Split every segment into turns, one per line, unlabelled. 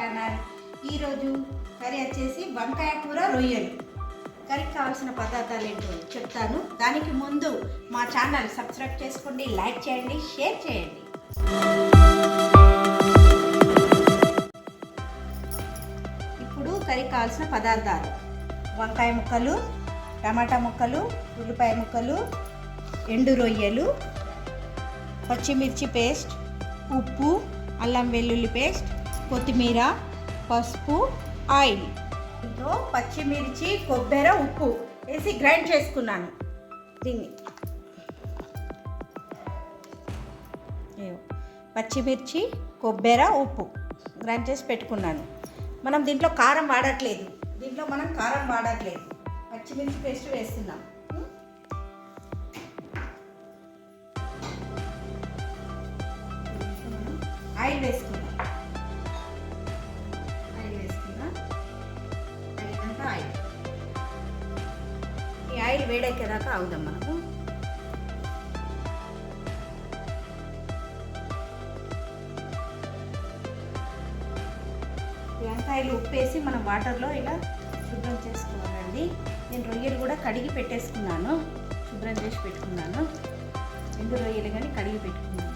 Channel. ఈరోజు curry వచ్చేసి వంకాయ కూర రొయ్యలు. కర్రీకి కావాల్సిన పదార్థాలు ఏంటో చెప్తాను. దానికి ముందు మా ఛానల్ సబ్స్క్రైబ్ చేసుకోండి, లైక్ చేయండి, షేర్ చేయండి. ఇప్పుడు కర్రీకి కావాల్సిన పదార్థాలు: వంకాయ ముక్కలు, టమాటా ముక్కలు, ఉల్లిపాయ ముక్కలు, ఎండు రొయ్యలు, పచ్చిమిర్చి పేస్ట్, ఉప్పు, అల్లం వెల్లుల్లి పేస్ట్, కొత్తిమీర, పసుపు, ఆయిల్. ఇంట్లో పచ్చిమిర్చి, కొబ్బరి, ఉప్పు వేసి గ్రైండ్ చేసుకున్నాను. దీన్ని పచ్చిమిర్చి, కొబ్బరి, ఉప్పు గ్రైండ్ చేసి పెట్టుకున్నాను. మనం దీంట్లో కారం వాడట్లేదు, పచ్చిమిర్చి పేస్ట్ వేస్తున్నాం. ఆయిల్ వేసుకున్నా. ఈ ఆయిల్ వేడెక్కేదాకా అవుదాం మనము. వంకాయలు ఉప్పేసి మనం వాటర్లో ఇలా శుభ్రం చేసుకోవాలండి. నేను రొయ్యలు కూడా కడిగి పెట్టేసుకున్నాను, శుభ్రం చేసి పెట్టుకున్నాను. ఎండు రొయ్యలు కానీ కడిగి పెట్టుకున్నాను.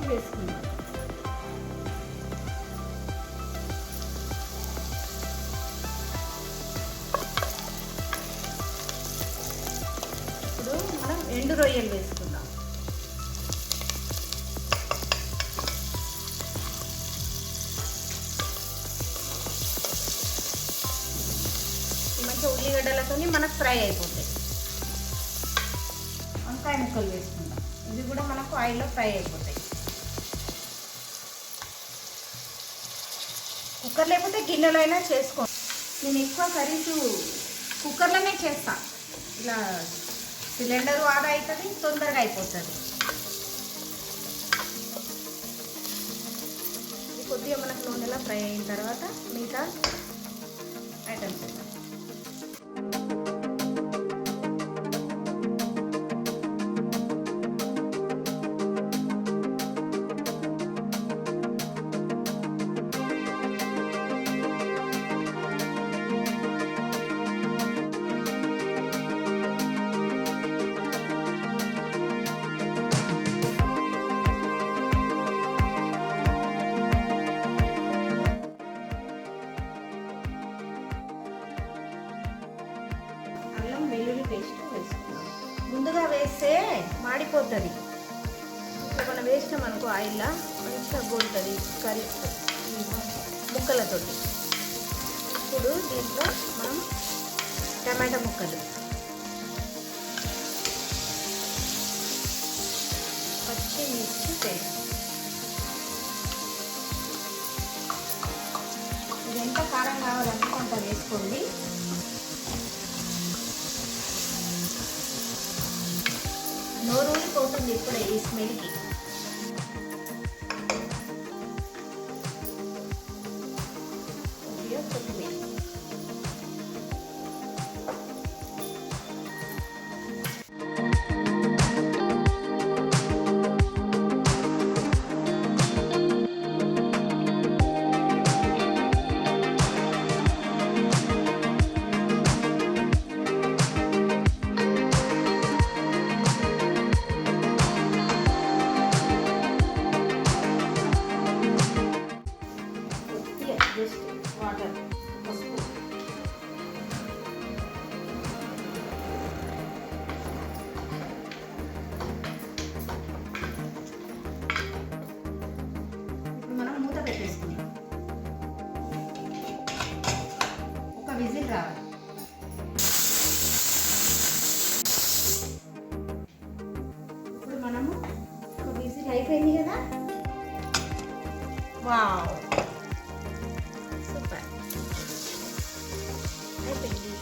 వేసుకుందాం. ఇప్పుడు మనం ఎండు రొయ్యలు వేసుకుందాం. ఈ మంచి ఉల్లిగడ్డలతో మనకు ఫ్రై అయిపోతాయి. వంకాయ ముక్కలు వేసుకుందాం. ఇవి కూడా మనకు ఆయిల్లో ఫ్రై అయిపోతాయి. కుక్కర్ లేకపోతే గిన్నెలో అయినా చేసుకోండి. నేను ఎక్కువ కర్రీస్ కుక్కర్లోనే చేస్తాను. ఇలా సిలిండర్ ఆదా అవుతుంది, తొందరగా అయిపోతుంది. కొద్దిగా మనకు నూనెలా ఫ్రై అయిన తర్వాత మిగతా ఐటమ్స్ వేద్దాం. పేస్ట్ వేసుకున్నాం. ముందుగా వేస్తే మాడిపోతుంది. ఇప్పుడు మనం వేసినాం అనుకో ఆయిల్లో మంచిగా గోలుతుంది కర్రీ ముక్కలతో. ఇప్పుడు దీంట్లో మనం టమాటా ముక్కలు, పచ్చిమిర్చి పేస్ట్, ఇది ఎంత కారం కావాలనుకుంటా వేసుకోండి. నోరు ఊరిపోతుంది ఇప్పుడే ఈ స్మెల్కి. కొత్తిమీర, జస్ట్ వాటర్, పసుపు. ఇప్పుడు మనం మూత పెట్టేసుకుందాం. ఒక విజిల్ రావాలి. ఇప్పుడు మనము అయిపోయింది కదా. వావ్, సూపర్ అయిపోయింది.